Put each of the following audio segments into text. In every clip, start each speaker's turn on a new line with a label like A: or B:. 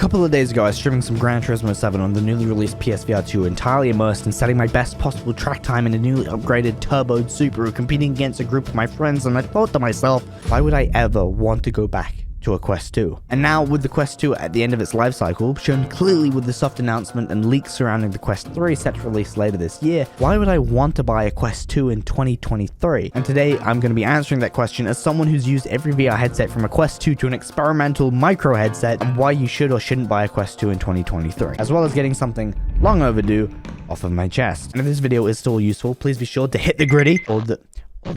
A: couple of days ago, I was streaming some Gran Turismo 7 on the newly released PSVR 2, entirely immersed in setting my best possible track time in a newly upgraded turboed Subaru, competing against a group of my friends, and I thought to myself, why would I ever want to go back to a Quest 2? And now, with the Quest 2 at the end of its life cycle, shown clearly with the soft announcement and leaks surrounding the Quest 3 set to release later this year, why would I want to buy a Quest 2 in 2023? And today, I'm going to be answering that question as someone who's used every VR headset from a Quest 2 to an experimental micro headset, and why you should or shouldn't buy a Quest 2 in 2023, as well as getting something long overdue off of my chest. And if this video is still useful, please be sure to hit the gritty or the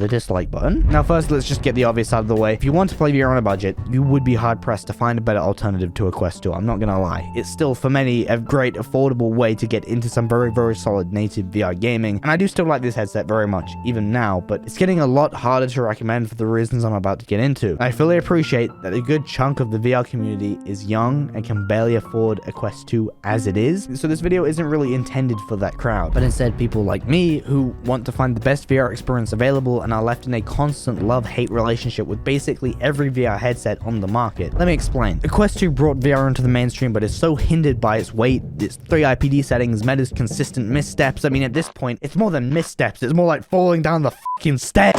A: dislike button. Now first, let's just get the obvious out of the way. If you want to play VR on a budget, you would be hard pressed to find a better alternative to a Quest 2. I'm not gonna lie. It's still, for many, a great affordable way to get into some very, very solid native VR gaming, and I do still like this headset very much, even now, but it's getting a lot harder to recommend for the reasons I'm about to get into. I fully appreciate that a good chunk of the VR community is young and can barely afford a Quest 2 as it is, so this video isn't really intended for that crowd, but instead people like me who want to find the best VR experience available and are left in a constant love-hate relationship with basically every VR headset on the market. Let me explain. The Quest 2 brought VR into the mainstream, but is so hindered by its weight, its 3 IPD settings, Meta's consistent missteps. I mean, at this point, it's more than missteps, it's more like falling down the fucking stairs.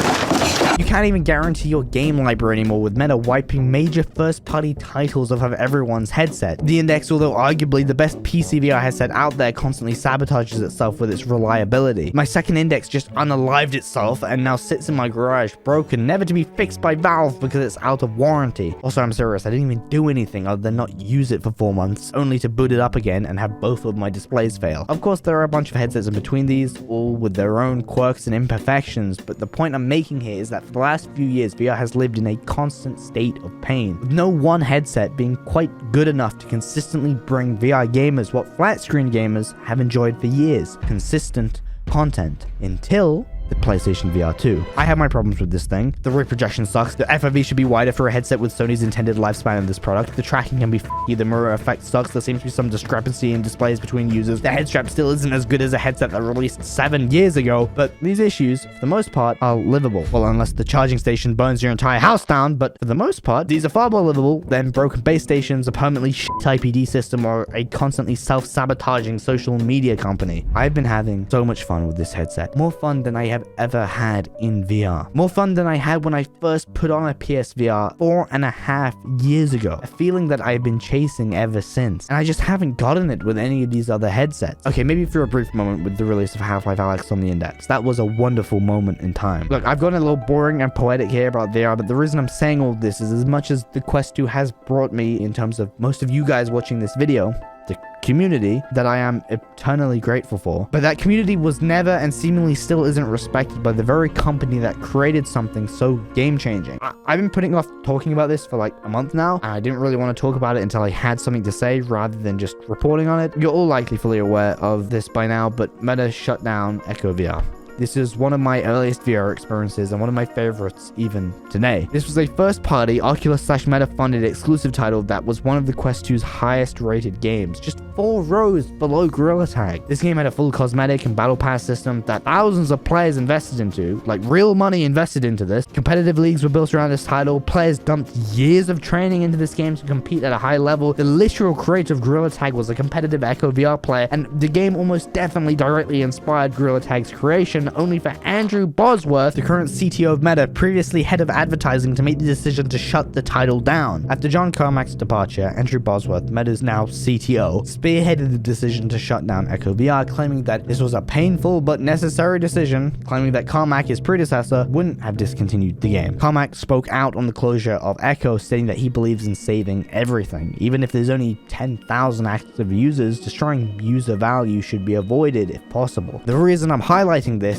A: You can't even guarantee your game library anymore, with Meta wiping major first-party titles off of everyone's headset. The Index, although arguably the best PC VR headset out there, constantly sabotages itself with its reliability. My second Index just unalived itself and now sits in my garage broken, never to be fixed by Valve because it's out of warranty. Also, I'm serious, I didn't even do anything other than not use it for 4 months, only to boot it up again and have both of my displays fail. Of course, there are a bunch of headsets in between these, all with their own quirks and imperfections, but the point I'm making here is that for the last few years, VR has lived in a constant state of pain, with no one headset being quite good enough to consistently bring VR gamers what flat screen gamers have enjoyed for years: consistent content, until the PlayStation VR 2. I have my problems with this thing. The reprojection sucks. The FOV should be wider for a headset with Sony's intended lifespan of this product. The tracking can be f***y. The mirror effect sucks. There seems to be some discrepancy in displays between users. The head strap still isn't as good as a headset that released 7 years ago, but these issues, for the most part, are livable. Well, unless the charging station burns your entire house down, but for the most part, these are far more livable than broken base stations, a permanently shit IPD system, or a constantly self-sabotaging social media company. I've been having so much fun with this headset. More fun than I have ever had in VR. More fun than I had when I first put on a PSVR 4.5 years ago. A feeling that I've been chasing ever since. And I just haven't gotten it with any of these other headsets. Okay, maybe for a brief moment with the release of Half-Life Alyx on the Index. That was a wonderful moment in time. Look, I've gotten a little boring and poetic here about VR, but the reason I'm saying all this is, as much as the Quest 2 has brought me, in terms of most of you guys watching this video, the community that I am eternally grateful for, but that community was never, and seemingly still isn't, respected by the very company that created something so game-changing. I've been putting off talking about this for like a month now, and I didn't really want to talk about it until I had something to say rather than just reporting on it. You're all likely fully aware of this by now, but Meta shut down Echo VR. This is one of my earliest VR experiences and one of my favorites even today. This was a first-party Oculus/Meta funded exclusive title that was one of the Quest 2's highest rated games, just 4 rows below Gorilla Tag. This game had a full cosmetic and battle pass system that thousands of players invested into, like real money invested into this. Competitive leagues were built around this title. Players dumped years of training into this game to compete at a high level. The literal creator of Gorilla Tag was a competitive Echo VR player, and the game almost definitely directly inspired Gorilla Tag's creation, only for Andrew Bosworth, the current CTO of Meta, previously head of advertising, to make the decision to shut the title down. After John Carmack's departure, Andrew Bosworth, Meta's now CTO, spearheaded the decision to shut down Echo VR, claiming that this was a painful but necessary decision, claiming that Carmack, his predecessor, wouldn't have discontinued the game. Carmack spoke out on the closure of Echo, stating that he believes in saving everything. Even if there's only 10,000 active users, destroying user value should be avoided if possible. The reason I'm highlighting this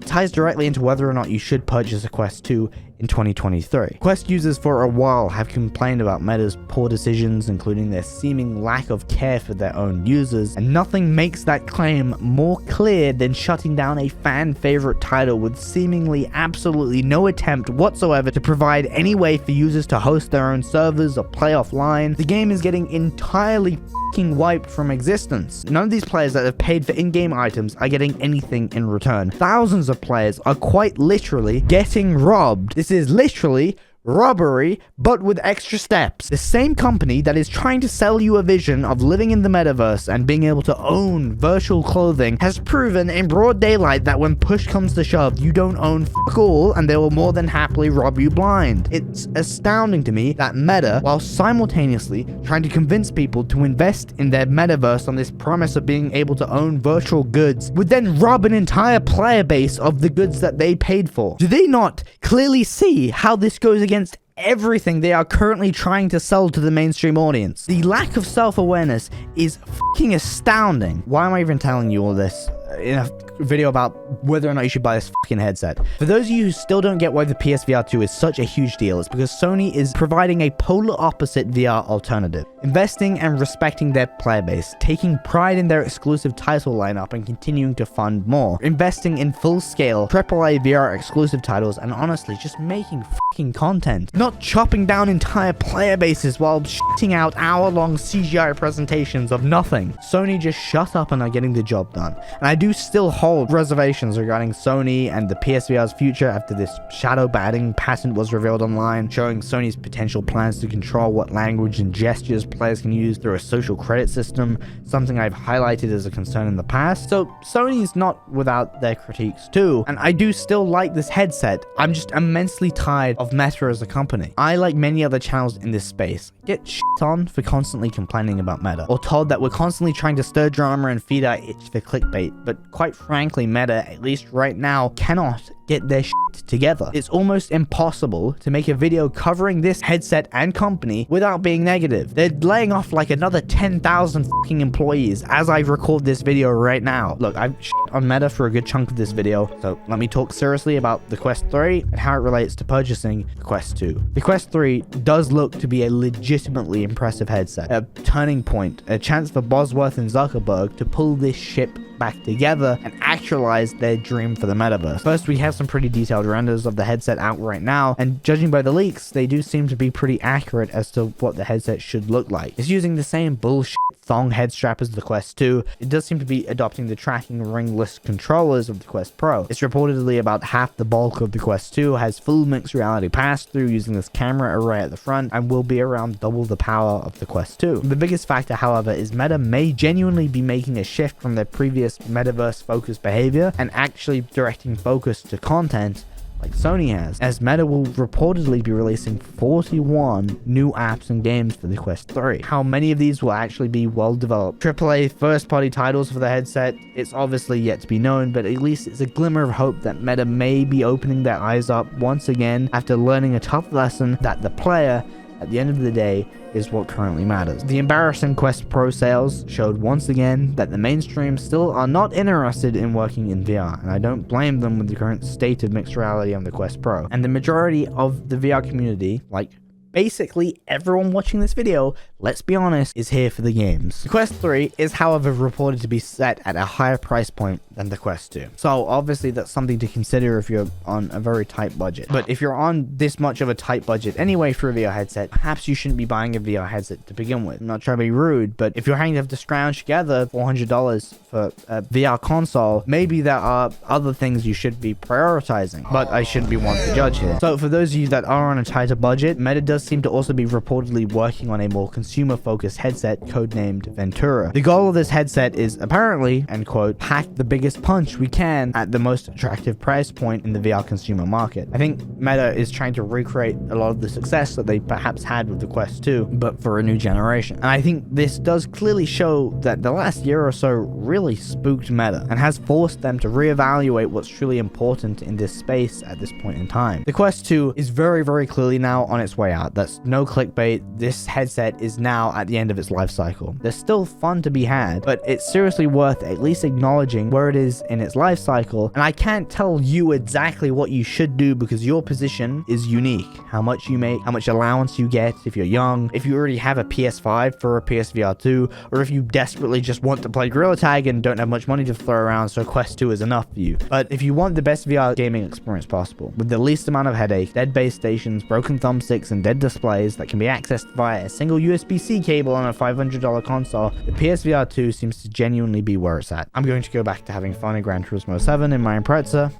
A: ties directly into whether or not you should purchase a Quest 2 in 2023. Quest users for a while have complained about Meta's poor decisions, including their seeming lack of care for their own users, and nothing makes that claim more clear than shutting down a fan favorite title with seemingly absolutely no attempt whatsoever to provide any way for users to host their own servers or play offline. The game is getting entirely wiped from existence. None of these players that have paid for in-game items are getting anything in return. Thousands of players are quite literally getting robbed. This is literally robbery, but with extra steps. The same company that is trying to sell you a vision of living in the metaverse and being able to own virtual clothing has proven in broad daylight that when push comes to shove, you don't own fuck all, and they will more than happily rob you blind. It's astounding to me that Meta, while simultaneously trying to convince people to invest in their metaverse on this promise of being able to own virtual goods, would then rob an entire player base of the goods that they paid for. Do they not clearly see how this goes against everything they are currently trying to sell to the mainstream audience? The lack of self-awareness is fucking astounding. Why am I even telling you all this in a video about whether or not you should buy this fucking headset? For those of you who still don't get why the PSVR 2 is such a huge deal, it's because Sony is providing a polar opposite VR alternative, investing and respecting their player base, taking pride in their exclusive title lineup and continuing to fund more, investing in full-scale AAA VR exclusive titles, and honestly just making fucking content, not chopping down entire player bases while shitting out hour-long CGI presentations of nothing. Sony just shut up and are getting the job done. And I do still hold reservations regarding Sony and the PSVR's future after this shadow banning patent was revealed online, showing Sony's potential plans to control what language and gestures players can use through a social credit system, something I've highlighted as a concern in the past. So Sony's not without their critiques too, and I do still like this headset. I'm just immensely tired of Meta as a company. I, like many other channels in this space, get shit on for constantly complaining about Meta, or told that we're constantly trying to stir drama and feed our itch for clickbait, but quite frankly, Meta, at least right now, cannot get their shit together. It's almost impossible to make a video covering this headset and company without being negative. They're laying off like another 10,000 fucking employees as I record this video right now. Look, I've shit on Meta for a good chunk of this video, so let me talk seriously about the Quest 3 and how it relates to purchasing the Quest 2. The Quest 3 does look to be a legitimately impressive headset, a turning point, a chance for Bosworth and Zuckerberg to pull this ship back together and actualize their dream for the metaverse. First, we have some pretty detailed renders of the headset out right now, and judging by the leaks, they do seem to be pretty accurate as to what the headset should look like. It's using the same bullshit thong head strap as the Quest 2. It does seem to be adopting the tracking ringless controllers of the Quest Pro. It's reportedly about half the bulk of the Quest 2, has full mixed reality pass-through using this camera array at the front, and will be around double the power of the Quest 2. The biggest factor, however, is Meta may genuinely be making a shift from their previous metaverse-focused behavior and actually directing focus to content like Sony has, as Meta will reportedly be releasing 41 new apps and games for the Quest 3. How many of these will actually be well-developed AAA first-party titles for the headset, it's obviously yet to be known, but at least it's a glimmer of hope that Meta may be opening their eyes up once again after learning a tough lesson that the player, at the end of the day, is what currently matters. The embarrassing Quest Pro sales showed once again that the mainstream still are not interested in working in VR, and I don't blame them with the current state of mixed reality on the Quest Pro. And the majority of the VR community, like basically everyone watching this video, let's be honest, is here for the games. The Quest 3 is, however, reported to be set at a higher price point than the Quest 2. So obviously that's something to consider if you're on a very tight budget. But if you're on this much of a tight budget anyway for a VR headset, perhaps you shouldn't be buying a VR headset to begin with. I'm not trying to be rude, but if you're having to have to scrounge together $400 for a VR console, maybe there are other things you should be prioritizing. But I shouldn't be one to judge here. So for those of you that are on a tighter budget, Meta does seem to also be reportedly working on a more consumer-focused headset codenamed Ventura. The goal of this headset is apparently, end quote, pack the biggest punch we can at the most attractive price point in the VR consumer market. I think Meta is trying to recreate a lot of the success that they perhaps had with the Quest 2, but for a new generation. And I think this does clearly show that the last year or so really spooked Meta and has forced them to reevaluate what's truly important in this space at this point in time. The Quest 2 is very, very clearly now on its way out. That's no clickbait. This headset is now at the end of its life cycle. There's still fun to be had, but it's seriously worth at least acknowledging where it is in its life cycle. And I can't tell you exactly what you should do because your position is unique. How much you make, how much allowance you get if you're young, if you already have a PS5 for a PSVR 2, or if you desperately just want to play Gorilla Tag and don't have much money to throw around, so Quest 2 is enough for you. But if you want the best VR gaming experience possible, with the least amount of headache, dead base stations, broken thumbsticks, and dead displays that can be accessed via a single USB-C cable on a $500 console, the PSVR 2 seems to genuinely be where it's at. I'm going to go back to having fun in Gran Turismo 7 in my Impreza.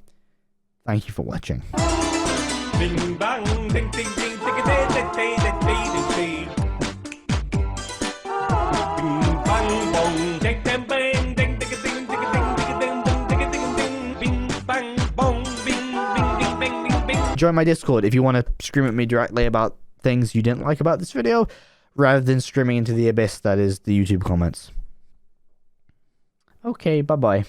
A: Thank you for watching.
B: Bing bang, ding ding ding.
A: Join my Discord if you want to scream at me directly about things you didn't like about this video, rather than screaming into the abyss that is the YouTube comments. Okay, bye-bye.